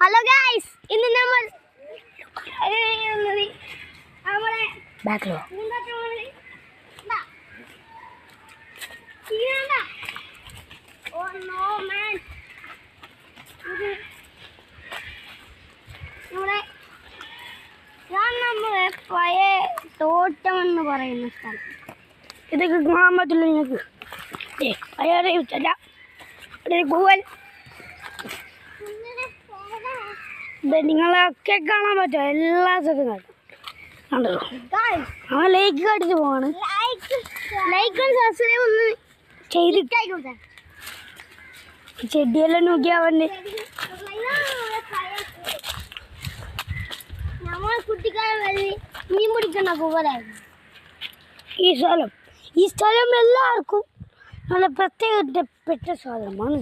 Hello guys, ഇന്ന് നമ്മൾ ബാക്കിലോ നമ്മളെ പഴയ തോട്ടം എന്ന് പറയുന്ന സ്ഥലം. ഇതൊക്കെ കാണാൻ പറ്റില്ല നിങ്ങൾക്ക്. ഗൂഗിൾ നിങ്ങളൊക്കെ കാണാൻ പറ്റുമോ? എല്ലാ സ്ഥലത്തും കാണാം. കണ്ടോ അവൻ ലൈക്ക് കടിച്ച് പോവാണ്. ചെയ്തിട്ടായിക്കോട്ടെ. ചെടിയെല്ലാം നോക്കി അവൻ്റെ മീൻ പിടിക്കുന്ന കൂവലായിരുന്നു ഈ സ്ഥലം എല്ലാവർക്കും നല്ല പ്രത്യേകപ്പെട്ട സാധനമാണ്.